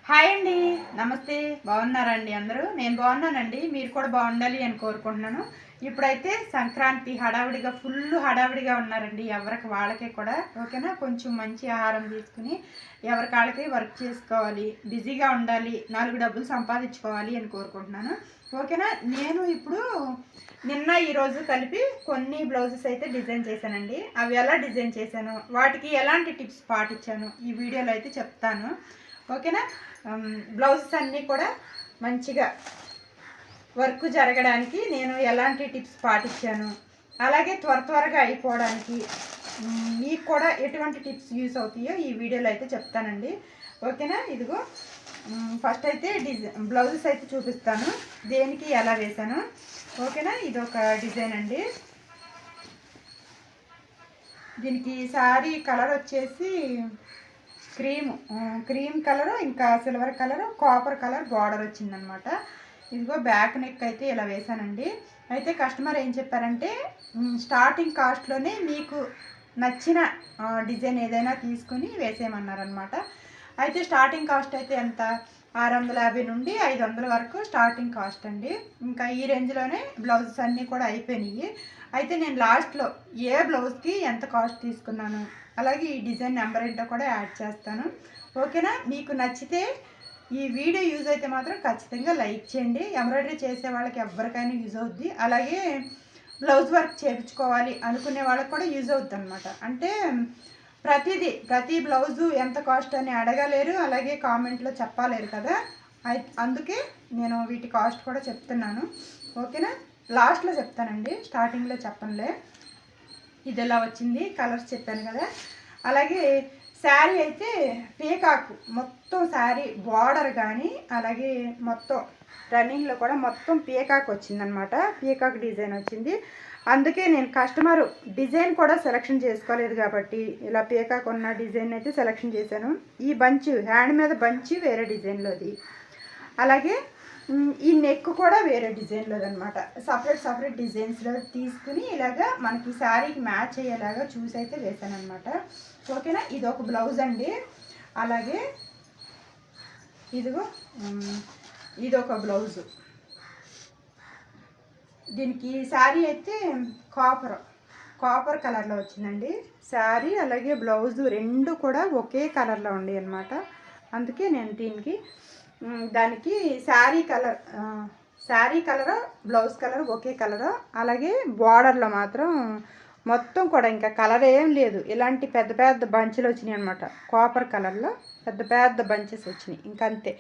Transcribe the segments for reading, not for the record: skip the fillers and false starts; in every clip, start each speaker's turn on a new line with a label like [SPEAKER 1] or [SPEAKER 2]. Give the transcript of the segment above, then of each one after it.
[SPEAKER 1] Hi అండి, నమస్తే. బాగున్నారండి అందరూ? నేను బాగున్నానండి. మీరు కూడా బాగుండాలి అని కోరుకుంటున్నాను. ఇప్పుడైతే సంక్రాంతి హడావిడిగా ఫుల్ హడావిడిగా ఉన్నారండి. ఎవరికి వాళ్ళకే కూడా ఓకేనా. కొంచెం మంచి ఆహారం తీసుకుని ఎవరికి వాళ్ళకి వర్క్ చేసుకోవాలి, బిజీగా ఉండాలి, 4 డబ్బులు సంపాదించుకోవాలి అని కోరుకుంటున్నాను. ఓకేనా. నేను ఇప్పుడు నిన్న ఈరోజు కలిపి కొన్ని బ్లౌజెస్ అయితే డిజైన్ చేశానండి. అవి ఎలా డిజైన్ చేశాను, వాటికి ఎలాంటి టిప్స్ పాటించాను ఈ వీడియోలో అయితే చెప్తాను. ఓకేనా. బ్లౌజెస్ అన్నీ కూడా మంచిగా వర్క్ జరగడానికి నేను ఎలాంటి టిప్స్ పాటించాను, అలాగే త్వరగా అయిపోవడానికి మీకు కూడా ఎటువంటి టిప్స్ యూస్ అవుతాయో ఈ వీడియోలో అయితే చెప్తానండి. ఓకేనా. ఇదిగో ఫస్ట్ అయితే బ్లౌజెస్ అయితే చూపిస్తాను, దేనికి ఎలా వేసాను. ఓకేనా. ఇది ఒక డిజైన్ అండి. దీనికి శారీ కలర్ వచ్చేసి క్రీమ్ కలర్, ఇంకా silver colour, copper colour border వచ్చిందనమాట. ఇదిగో బ్యాక్ నెక్ అయితే ఇలా వేసానండి. అయితే కస్టమర్ ఏం చెప్పారంటే స్టార్టింగ్ కాస్ట్లోనే మీకు నచ్చిన డిజైన్ ఏదైనా తీసుకుని వేసేయమన్నారనమాట. అయితే స్టార్టింగ్ కాస్ట్ అయితే ఎంత, 650 నుండి 500 వరకు స్టార్టింగ్ కాస్ట్ అండి. ఇంకా ఈ రేంజ్లోనే బ్లౌజెస్ అన్నీ కూడా అయిపోయినాయి. అయితే నేను లాస్ట్లో ఏ బ్లౌజ్కి ఎంత కాస్ట్ తీసుకున్నాను, అలాగే ఈ డిజైన్ నెంబర్ ఏంటో కూడా యాడ్ చేస్తాను. ఓకేనా. మీకు నచ్చితే ఈ వీడియో యూజ్ అయితే మాత్రం ఖచ్చితంగా లైక్ చేయండి. ఎంబ్రాయిడరీ చేసే వాళ్ళకి ఎవరికైనా యూజ్ అవుద్ది, అలాగే బ్లౌజ్ వర్క్ చేయించుకోవాలి అనుకునే వాళ్ళకి కూడా యూజ్ అవుద్ది అనమాట. అంటే ప్రతి బ్లౌజు ఎంత కాస్ట్ అని అడగలేరు, అలాగే కామెంట్లో చెప్పలేరు కదా. అందుకే నేను వీటి కాస్ట్ కూడా చెప్తున్నాను. ఓకేనా. లాస్ట్లో చెప్తానండి, స్టార్టింగ్లో చెప్పనులే. ఇది ఎలా వచ్చింది, కలర్స్ చెప్పాను కదా. అలాగే శారీ అయితే పీకాకు మొత్తం శారీ బార్డర్ కానీ, అలాగే మొత్తం రన్నింగ్లో కూడా మొత్తం పీకాకు వచ్చిందనమాట. పీకాక్ డిజైన్ వచ్చింది. అందుకే నేను కస్టమర్ డిజైన్ కూడా సెలెక్షన్ చేసుకోలేదు కాబట్టి ఇలా పీకాక్ ఉన్న డిజైన్ అయితే సెలెక్షన్ చేశాను. ఈ బంచ్ హ్యాండ్ మీద బంచ్ వేరే డిజైన్లోది, అలాగే ఈ నెక్ కూడా వేరే డిజైన్లోది అనమాట. సపరేట్ డిజైన్స్లో తీసుకుని ఇలాగా మనకి శారీకి మ్యాచ్ అయ్యేలాగా చూసి అయితే వేసాను అనమాట. ఓకేనా. ఇది ఒక బ్లౌజ్ అండి. అలాగే ఇదిగో ఇది ఒక బ్లౌజు. దీనికి శారీ అయితే కాపర్ కలర్లో వచ్చిందండి శారీ, అలాగే బ్లౌజు రెండు కూడా ఒకే కలర్లో ఉండి అనమాట. అందుకే నేను దానికి శారీ కలరు బ్లౌజ్ కలర్ ఒకే కలరు, అలాగే బార్డర్లో మాత్రం మొత్తం కూడా ఇంకా కలర్ ఏం లేదు. ఇలాంటి పెద్ద బంచెలు వచ్చినాయి అనమాట. కాపర్ కలర్లో పెద్ద బంచెస్ వచ్చినాయి. ఇంకంతే.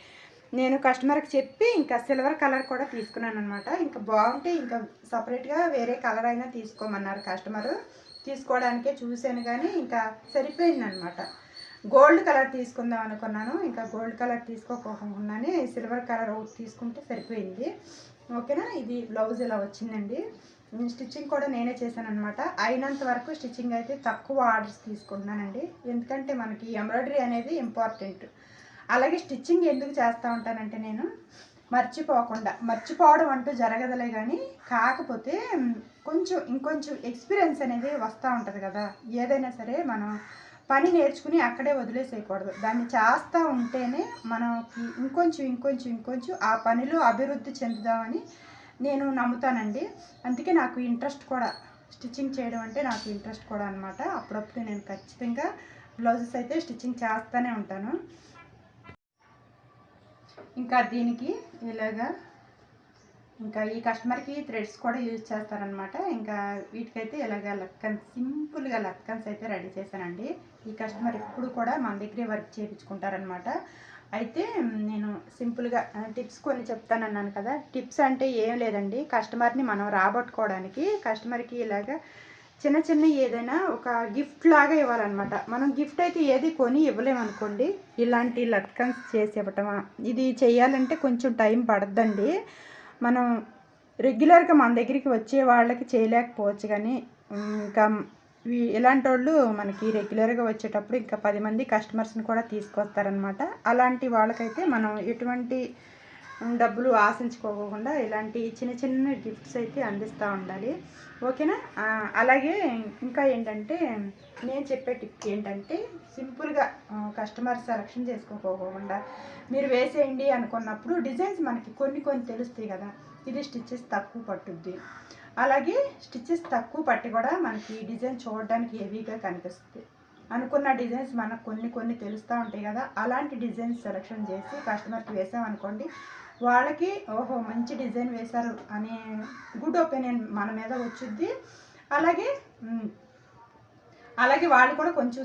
[SPEAKER 1] నేను కస్టమర్కి చెప్పి ఇంకా సిల్వర్ కలర్ కూడా తీసుకున్నాను అనమాట. ఇంకా బాగుంటే ఇంకా సపరేట్గా వేరే కలర్ అయినా తీసుకోమన్నారు కస్టమరు. తీసుకోవడానికే చూశాను కానీ ఇంకా సరిపోయింది అనమాట. గోల్డ్ కలర్ తీసుకుందాం అనుకున్నాను, ఇంకా గోల్డ్ కలర్ తీసుకోకుండానే సిల్వర్ కలర్ ఒకటి తీసుకుంటే సరిపోయింది. ఓకేనా. ఇది బ్లౌజ్ ఇలా వచ్చిందండి. స్టిచ్చింగ్ కూడా నేనే చేశాను అనమాట. అయినంత వరకు స్టిచ్చింగ్ అయితే తక్కువ ఆర్డర్స్ తీసుకుంటున్నానండి, ఎందుకంటే మనకి ఎంబ్రాయిడరీ అనేది ఇంపార్టెంట్. అలాగే స్టిచ్చింగ్ ఎందుకు చేస్తూ ఉంటానంటే నేను మర్చిపోవడం అంటూ జరగదులే, కానీ కాకపోతే ఇంకొంచెం ఎక్స్పీరియన్స్ అనేది వస్తూ ఉంటుంది కదా. ఏదైనా సరే మనం పని నేర్చుకుని అక్కడే వదిలేసేయకూడదు. దాన్ని చేస్తూ ఉంటేనే మనకి ఇంకొంచెం ఆ పనిలో అభివృద్ధి చెందుదామని నేను నమ్ముతానండి. అందుకే నాకు ఇంట్రెస్ట్ కూడా, స్టిచ్చింగ్ చేయడం అంటే నాకు ఇంట్రెస్ట్ కూడా అనమాట. అప్పుడప్పుడు నేను ఖచ్చితంగా బ్లౌజెస్ అయితే స్టిచ్చింగ్ చేస్తూనే ఉంటాను. ఇంకా దీనికి ఇలాగా ఇంకా ఈ కస్టమర్కి థ్రెడ్స్ కూడా యూజ్ చేస్తారనమాట. ఇంకా వీటికైతే ఇలాగ సింపుల్గా లక్కన్స్ అయితే రెడీ చేశానండి. ఈ కస్టమర్ ఎప్పుడు కూడా మన దగ్గరే వర్క్ చేయించుకుంటారనమాట. అయితే నేను సింపుల్గా టిప్స్ కొన్ని చెప్తానన్నాను కదా. టిప్స్ అంటే ఏం లేదండి, కస్టమర్ని మనం రాబట్టుకోవడానికి కస్టమర్కి ఇలాగా చిన్న ఏదైనా ఒక గిఫ్ట్ లాగా ఇవ్వాలన్నమాట. మనం గిఫ్ట్ అయితే ఏది కొని ఇవ్వలేమనుకోండి, ఇలాంటి లట్కన్స్ చేసి ఇవ్వటమా, ఇది చేయాలంటే కొంచెం టైం పడుద్దండి. మనం రెగ్యులర్గా మన దగ్గరికి వచ్చే వాళ్ళకి చేయలేకపోవచ్చు, కానీ ఇంకా ఇలాంటి వాళ్ళు మనకి రెగ్యులర్గా వచ్చేటప్పుడు ఇంకా 10 మంది కస్టమర్స్ని కూడా తీసుకొస్తారనమాట. అలాంటి వాళ్ళకైతే మనం ఎటువంటి డబ్బులు ఆశించుకోకుండా ఇలాంటి చిన్న గిఫ్ట్స్ అయితే అందిస్తూ ఉండాలి. ఓకేనా. అలాగే ఇంకా ఏంటంటే నేను చెప్పే టిప్ ఏంటంటే సింపుల్గా కస్టమర్ సెలెక్షన్ చేసుకోకుండా మీరు వేసేయండి అనుకున్నప్పుడు డిజైన్స్ మనకి కొన్ని కొన్ని తెలుస్తాయి కదా. ఇది స్టిచ్చెస్ తక్కువ పట్టుద్ది, అలాగే స్టిచ్చెస్ తక్కువ పట్టి కూడా మనకి డిజైన్ చూడడానికి హెవీగా కనిపిస్తుంది. అనుకున్న డిజైన్స్ మనకు కొన్ని కొన్ని తెలుస్తూ ఉంటాయి కదా. అలాంటి డిజైన్స్ సెలెక్షన్ చేసి కస్టమర్కి వేసామనుకోండి, వాళ్ళకి ఓహో మంచి డిజైన్ వేశారు అనే గుడ్ ఒపీనియన్ మన మీద వచ్చింది. అలాగే అలాగే వాళ్ళు కూడా కొంచెం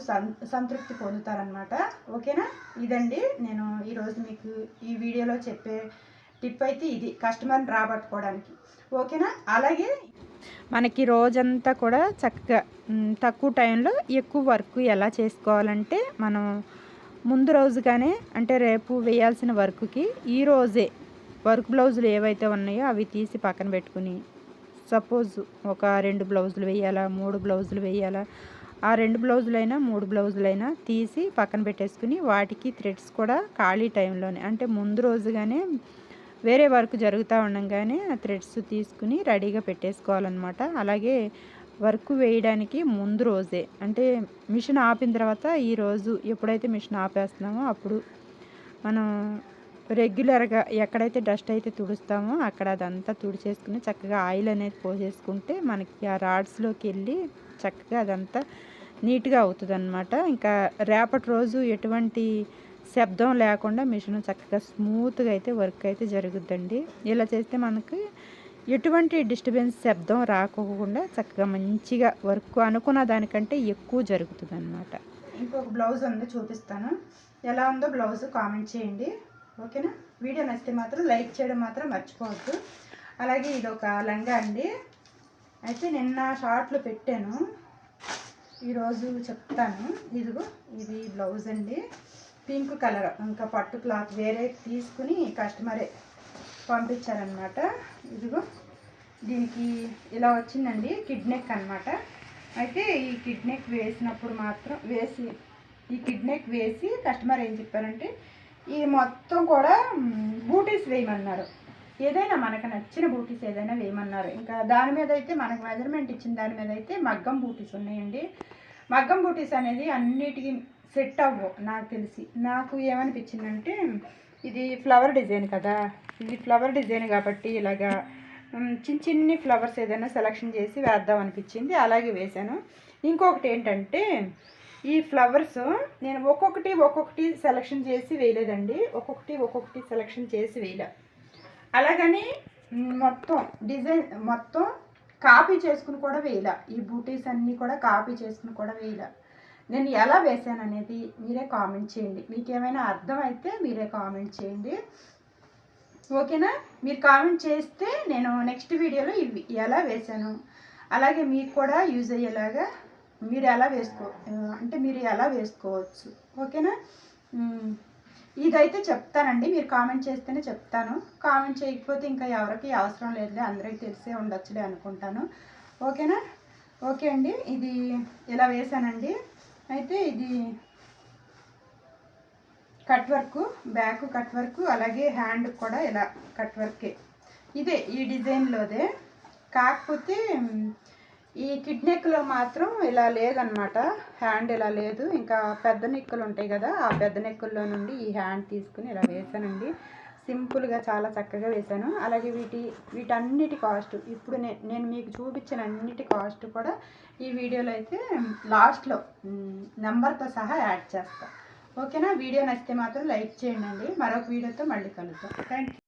[SPEAKER 1] సంతృప్తి పొందుతారనమాట. ఓకేనా. ఇదండి నేను ఈరోజు మీకు ఈ వీడియోలో చెప్పే టిప్ అయితే ఇది, కస్టమర్ని రాబట్టుకోవడానికి. ఓకేనా. అలాగే మనకి రోజంతా కూడా చక్కగా తక్కువ టైంలో ఎక్కువ వర్క్ ఎలా చేసుకోవాలంటే, మనం ముందు రోజుగానే అంటే రేపు వేయాల్సిన వర్క్కి ఈరోజే వర్క్ బ్లౌజులు ఏవైతే ఉన్నాయో అవి తీసి పక్కన పెట్టుకుని, సపోజ్ ఒక 2 బ్లౌజులు వేయాలా, 3 బ్లౌజులు వేయాలా, ఆ 2 బ్లౌజులైనా 3 బ్లౌజులైనా తీసి పక్కన పెట్టేసుకుని వాటికి థ్రెడ్స్ కూడా ఖాళీ టైంలోనే అంటే ముందు రోజుగానే వేరే వర్క్ జరుగుతూ ఉండగానే ఆ థ్రెడ్స్ తీసుకుని రెడీగా పెట్టేసుకోవాలన్నమాట. అలాగే వర్క్ వేయడానికి ముందు రోజే అంటే మిషన్ ఆపిన తర్వాత ఈరోజు ఎప్పుడైతే మిషన్ ఆపేస్తున్నామో అప్పుడు మనం రెగ్యులర్గా ఎక్కడైతే డస్ట్ అయితే తుడుస్తామో అక్కడ అదంతా తుడిచేసుకుని చక్కగా ఆయిల్ అనేది పోసేసుకుంటే మనకి ఆ రాడ్స్లోకి వెళ్ళి చక్కగా అదంతా నీట్గా అవుతుంది అన్నమాట. ఇంకా రేపటి రోజు ఎటువంటి శబ్దం లేకుండా మిషన్ చక్కగా స్మూత్గా అయితే వర్క్ అయితే జరుగుద్దండి. ఇలా చేస్తే మనకి ఎటువంటి డిస్టర్బెన్స్ శబ్దం రాకోకుండా చక్కగా మంచిగా వర్క్ అనుకున్న దానికంటే ఎక్కువ జరుగుతుంది అన్నమాట. ఇంకొక బ్లౌజ్ ఉంది, చూపిస్తాను. ఎలా ఉందో బ్లౌజ్ కామెంట్ చేయండి. ఓకేనా. వీడియో నచ్చితే మాత్రం లైక్ చేయడం మాత్రం మర్చిపోవద్దు. అలాగే ఇది ఒక లంగా అండి. అయితే నిన్న షార్ట్లో పెట్టాను, ఈరోజు చెప్తాను. ఇదిగో ఇది బ్లౌజ్ అండి, పింక్ కలర్. ఇంకా పట్టు క్లాత్ వేరే తీసుకుని కస్టమరే పంపించారనమాట. ఇదిగో దీనికి ఇలా వచ్చిందండి, కిడ్ నెక్ అనమాట. అయితే ఈ కిడ్ నెక్ వేసినప్పుడు మాత్రం ఈ కిడ్ నెక్ వేసి కస్టమర్ ఏం చెప్పారంటే ఈ మొత్తం కూడా బూటీస్ వేయమన్నారు. ఏదైనా మనకు నచ్చిన బూటీస్ ఏదైనా వేయమన్నారు. ఇంకా దాని మీద అయితే మనకు మెజర్మెంట్ ఇచ్చిన దాని మీద అయితే మగ్గం బూటీస్ ఉన్నాయండి. మగ్గం బూటీస్ అనేది అన్నిటికీ సెట్ అవ్వవు నాకు తెలిసి. నాకు ఏమనిపించిందంటే ఇది ఫ్లవర్ డిజైన్ కదా, ఇది ఫ్లవర్ డిజైన్ కాబట్టి ఇలాగా చిన్ని ఫ్లవర్స్ ఏదైనా సెలెక్షన్ చేసి వేద్దాం అనిపించింది, అలాగే వేశాను. ఇంకొకటి ఏంటంటే ఈ ఫ్లవర్స్ నేను ఒక్కొక్కటి సెలెక్షన్ చేసి వేయలేదండి, ఒక్కొక్కటి సెలెక్షన్ చేసి వేయలే. అలాగని మొత్తం డిజైన్ మొత్తం కాపీ చేసుకుని కూడా వేయలే. ఈ బూటీస్ అన్నీ కూడా కాపీ చేసుకుని కూడా వేయలే. నేను ఎలా వేసాను అనేది మీరే కామెంట్ చేయండి. మీకు ఏమైనా అర్థమైతే మీరే కామెంట్ చేయండి. ఓకేనా. మీరు కామెంట్ చేస్తే నేను నెక్స్ట్ వీడియోలో ఇవి ఎలా వేసాను అలాగే మీకు కూడా యూజ్ అయ్యేలాగా మీరు ఎలా వేసుకోవచ్చు. ఓకేనా. ఇదైతే చెప్తానండి, మీరు కామెంట్ చేస్తేనే చెప్తాను. కామెంట్ చేయకపోతే ఇంకా ఎవరికి అవసరం లేదులే, అందరికీ తెలిసే ఉండొచ్చులే అనుకుంటాను. ఓకేనా. ఓకే అండి, ఇది ఇలా వేసానండి. అయితే ఇది cut work, back cut work, అలాగే హ్యాండ్ కూడా ఇలా కట్ వర్కే. ఇదే ఈ డిజైన్లోదే, కాకపోతే ఈ కిడ్ నెక్లో మాత్రం ఇలా లేదనమాట, హ్యాండ్ ఇలా లేదు. ఇంకా పెద్ద నెక్కులు ఉంటాయి కదా, ఆ పెద్ద నెక్కుల్లో నుండి ఈ హ్యాండ్ తీసుకుని ఇలా వేసానండి. సింపుల్గా చాలా చక్కగా వేశాను. అలాగే వీటన్నిటి కాస్ట్ ఇప్పుడు నేను మీకు చూపించిన అన్నిటి కాస్ట్ కూడా ఈ వీడియోలో అయితే లాస్ట్లో నెంబర్తో సహా యాడ్ చేస్తాను. ఓకేనా. వీడియో నచ్చితే మాత్రం లైక్ చేయండి. మరొక వీడియోతో మళ్ళీ కలుద్దాం. Thank you.